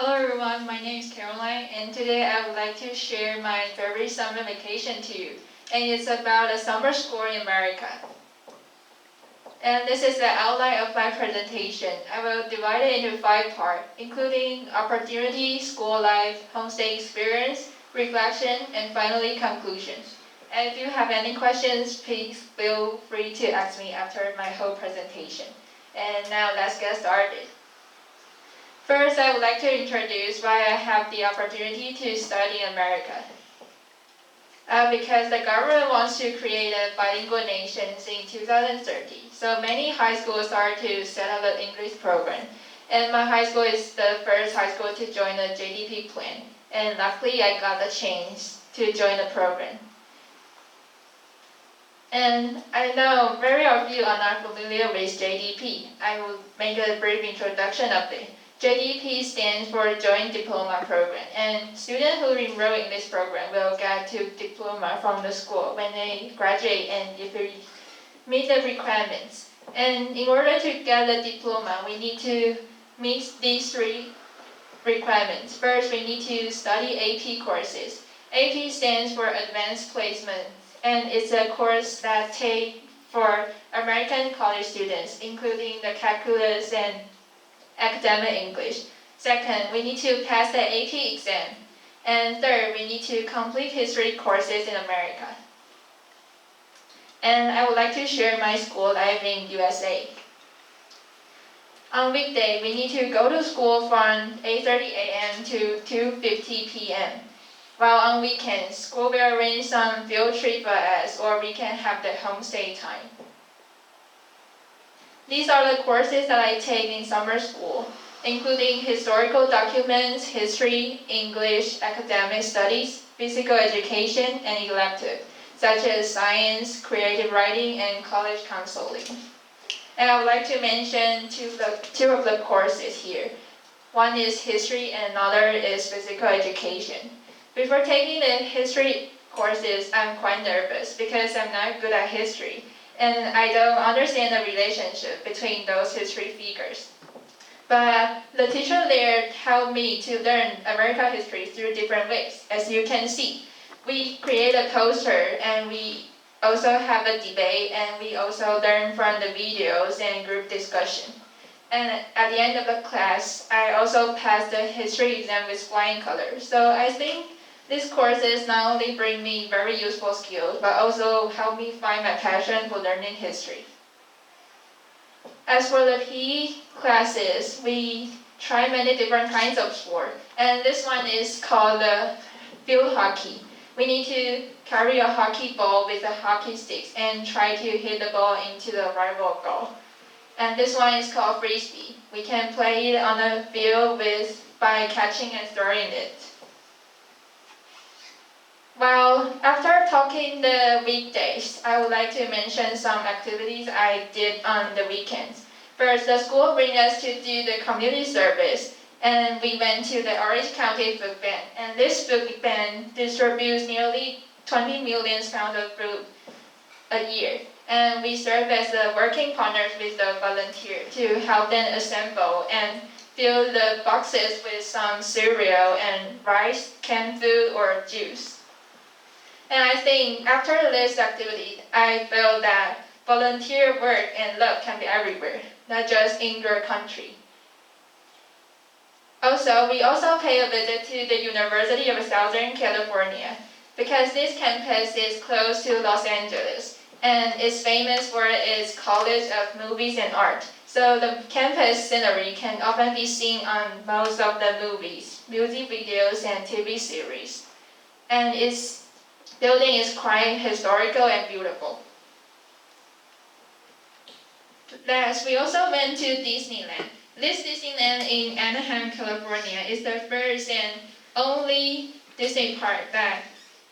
Hello everyone, my name is Caroline, and today I would like to share my favorite summer vacation to you. And it's about a summer school in America. And this is the outline of my presentation. I will divide it into 5 parts, including opportunity, school life, homestay experience, reflection, and finally conclusions. And if you have any questions, please feel free to ask me after my whole presentation. And now let's get started. First, I would like to introduce why I have the opportunity to study in America. Because the government wants to create a bilingual nation in 2030. So many high schools start to set up an English program. And my high school is the first high school to join the JDP plan. And luckily, I got the chance to join the program. And I know many of you are not familiar with JDP. I will make a brief introduction of it. JDP stands for Joint Diploma Program, and students who enroll in this program will get a diploma from the school when they graduate and if they meet the requirements. And in order to get the diploma, we need to meet these 3 requirements. First, we need to study AP courses. AP stands for Advanced Placement, and it's a course that takes for American college students, including the calculus and academic English. Second, we need to pass the AP exam. And third, we need to complete history courses in America. And I would like to share my school life in USA. On weekday, we need to go to school from 8:30 a.m. to 2:50 p.m. While on weekends, school will arrange some field trip for us, or we can have the homestay time. These are the courses that I take in summer school, including historical documents, history, English, academic studies, physical education, and elective, such as science, creative writing, and college counseling. And I would like to mention two of the courses here. One is history and another is physical education. Before taking the history courses, I'm quite nervous because I'm not good at history. And I don't understand the relationship between those history figures. But the teacher there helped me to learn American history through different ways. As you can see, we create a poster and we also have a debate and we also learn from the videos and group discussion. And at the end of the class, I also passed the history exam with flying colors. So I think these courses not only bring me very useful skills, but also help me find my passion for learning history. As for the PE classes, we try many different kinds of sport. And this one is called field hockey. We need to carry a hockey ball with a hockey stick and try to hit the ball into the rival goal. And this one is called frisbee. We can play it on the field by catching and throwing it. Well, after talking the weekdays, I would like to mention some activities I did on the weekends. First, the school bring us to do the community service, and we went to the Orange County Food Bank. And this food bank distributes nearly 20 million pounds of food a year. And we serve as the working partners with the volunteer to help them assemble and fill the boxes with some cereal and rice, canned food, or juice. And I think after this activity, I felt that volunteer work and love can be everywhere, not just in your country. Also, we also pay a visit to the University of Southern California because this campus is close to Los Angeles and is famous for its College of Movies and Art. So the campus scenery can often be seen on most of the movies, music videos, and TV series. And its building is quite historical and beautiful. Last, we also went to Disneyland. This Disneyland in Anaheim, California is the first and only Disney park that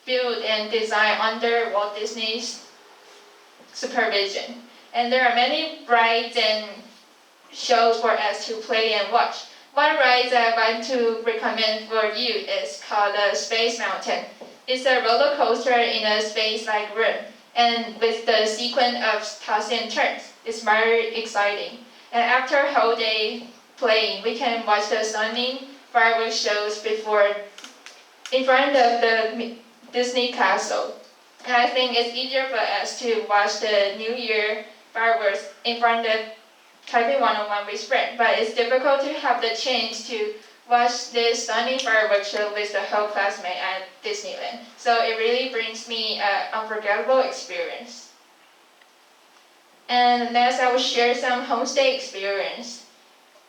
built and designed under Walt Disney's supervision. And there are many rides and shows for us to play and watch. One ride that I want to recommend for you is called the Space Mountain. It's a roller coaster in a space-like room, and with the sequence of toss and turns, it's very exciting. And after a whole day playing, we can watch the sunning fireworks shows before in front of the Disney castle. And I think it's easier for us to watch the New Year fireworks in front of Taipei 101 with friends, but it's difficult to have the chance to watch this stunning fireworks show with the whole classmate at Disneyland. So it really brings me an unforgettable experience. And next I will share some homestay experience.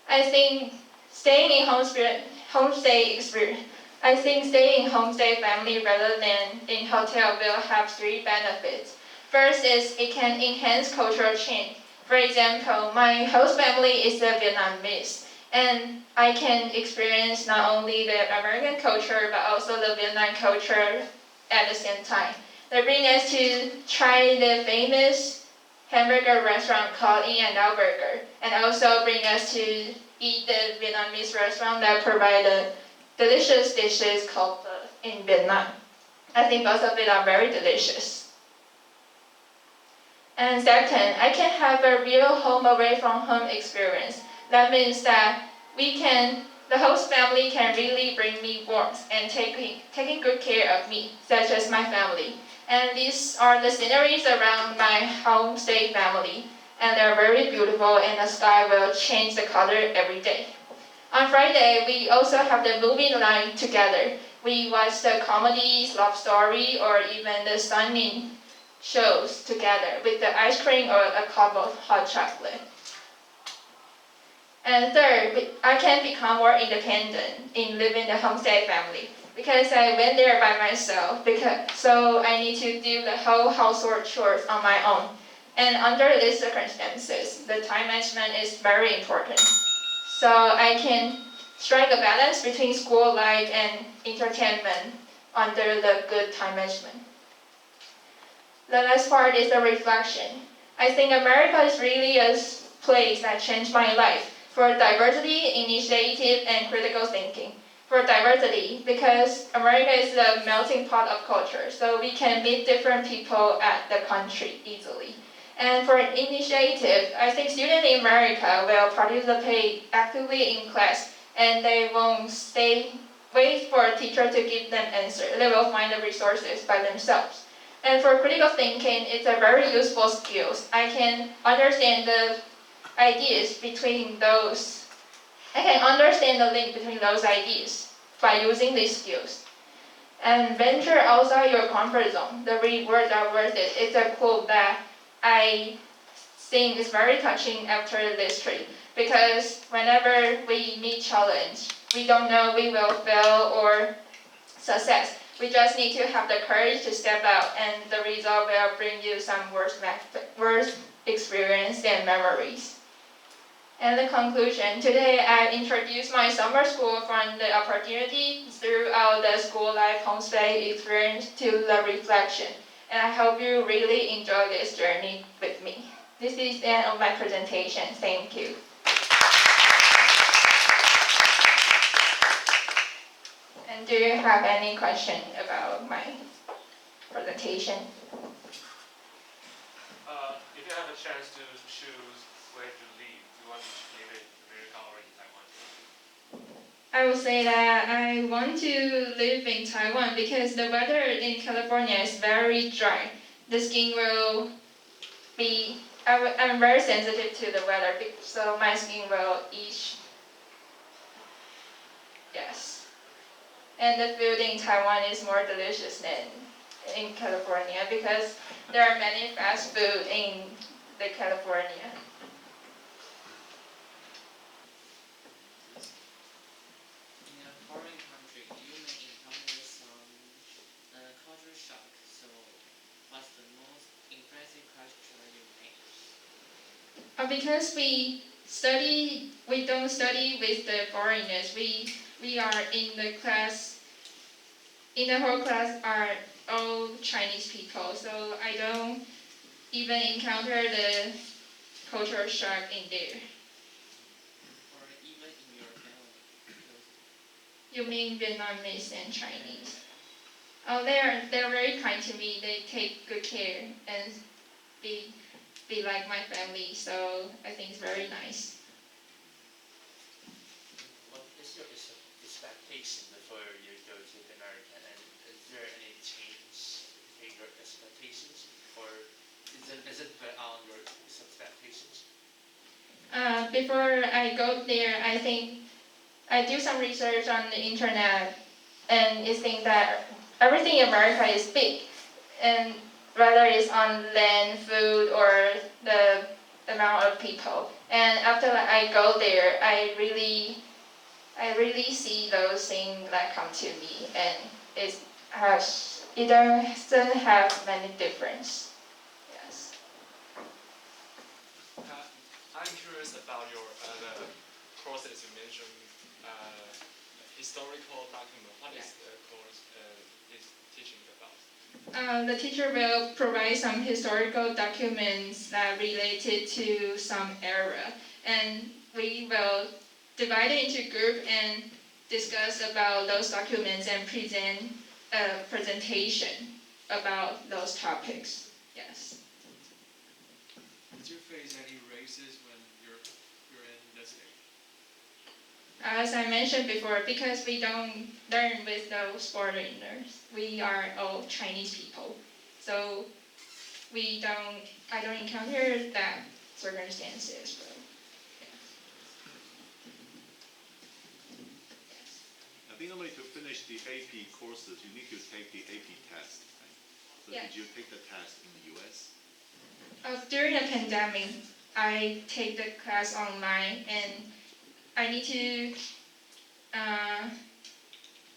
I think staying in homestay experience. I think staying in homestay family rather than in hotel will have 3 benefits. First is it can enhance cultural change. For example, my host family is a Vietnamese, and I can experience not only the American culture but also the Vietnam culture at the same time. They bring us to try the famous hamburger restaurant called In-N-Out Burger, and also bring us to eat the Vietnamese restaurant that provide the delicious dishes called pho in Vietnam. I think both of it are very delicious. And second, I can have a real home away from home experience. That means that the host family can really bring me warmth and taking good care of me, such as my family. And these are the sceneries around my homestay family. And they're very beautiful, and the sky will change the color every day. On Friday, we also have the movie night together. We watch the comedies, love story, or even the stunning shows together with the ice cream or a cup of hot chocolate. And third, I can become more independent in living the homestay family because I went there by myself. So I need to do the whole household chores on my own. And under these circumstances, the time management is very important. So I can strike a balance between school life and entertainment under the good time management. The last part is the reflection. I think America is really a place that changed my life for diversity, initiative, and critical thinking. For diversity, because America is a melting pot of culture, so we can meet different people at the country easily. And for initiative, I think students in America will participate actively in class, and they won't wait for a teacher to give them answer. They will find the resources by themselves. And for critical thinking, it's a very useful skill. I can understand the ideas between those. I can understand the link between those ideas by using these skills. And venture outside your comfort zone. The rewards are worth it. It's a quote that I think is very touching after this trip. Because whenever we meet challenge, we don't know we will fail or success. We just need to have the courage to step out, and the result will bring you some worst experience and memories. And the conclusion, today I introduced my summer school from the opportunity throughout the school life homestay experience to the reflection. And I hope you really enjoy this journey with me. This is the end of my presentation. Thank you. And do you have any question about my presentation? If you have a chance to choose where to live, do you want to live in America or in Taiwan? I would say that I want to live in Taiwan because the weather in California is very dry. The skin will be, I'm very sensitive to the weather, so my skin will itch. Yes. And the food in Taiwan is more delicious than in California because there are many fast food in the California. In a foreign country, you may encounter some culture shock. So, what's the most impressive culture you made? Because we don't study with the foreigners. We are in the class. In the whole class are all Chinese people, so I don't even encounter the cultural shock in there. Or even in your family? You mean Vietnamese and Chinese? Oh, they're very kind to me. They take good care and be like my family. So I think it's very nice. What is your expectations, or is it beyond your expectations? Before I go there, I think I do some research on the internet, and it thinks that everything in America is big, and whether it's on land, food, or the amount of people. And after I go there, I really see those things that come to me, and it doesn't have many difference. Yes. I'm curious about your the courses you mentioned. Historical document. What is the course is teaching about? The teacher will provide some historical documents that related to some era, and we will divide it into group and discuss about those documents and present a presentation about those topics. Yes. Did you face any races when you're in this age? As I mentioned before, because we don't learn with those foreigners, we are all Chinese people, so I don't encounter that circumstances. But, I think normally to finish the AP courses, you need to take the AP test. Right? So Yeah. did you take the test in the US? During the pandemic, I take the class online, and I need to.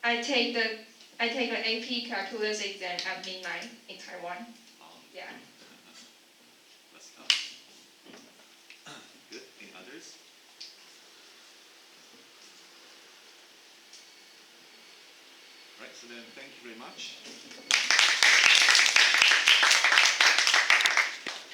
I take the AP calculus exam at midnight in Taiwan. Yeah. That's tough. Good. Any others? Right. So then, thank you very much.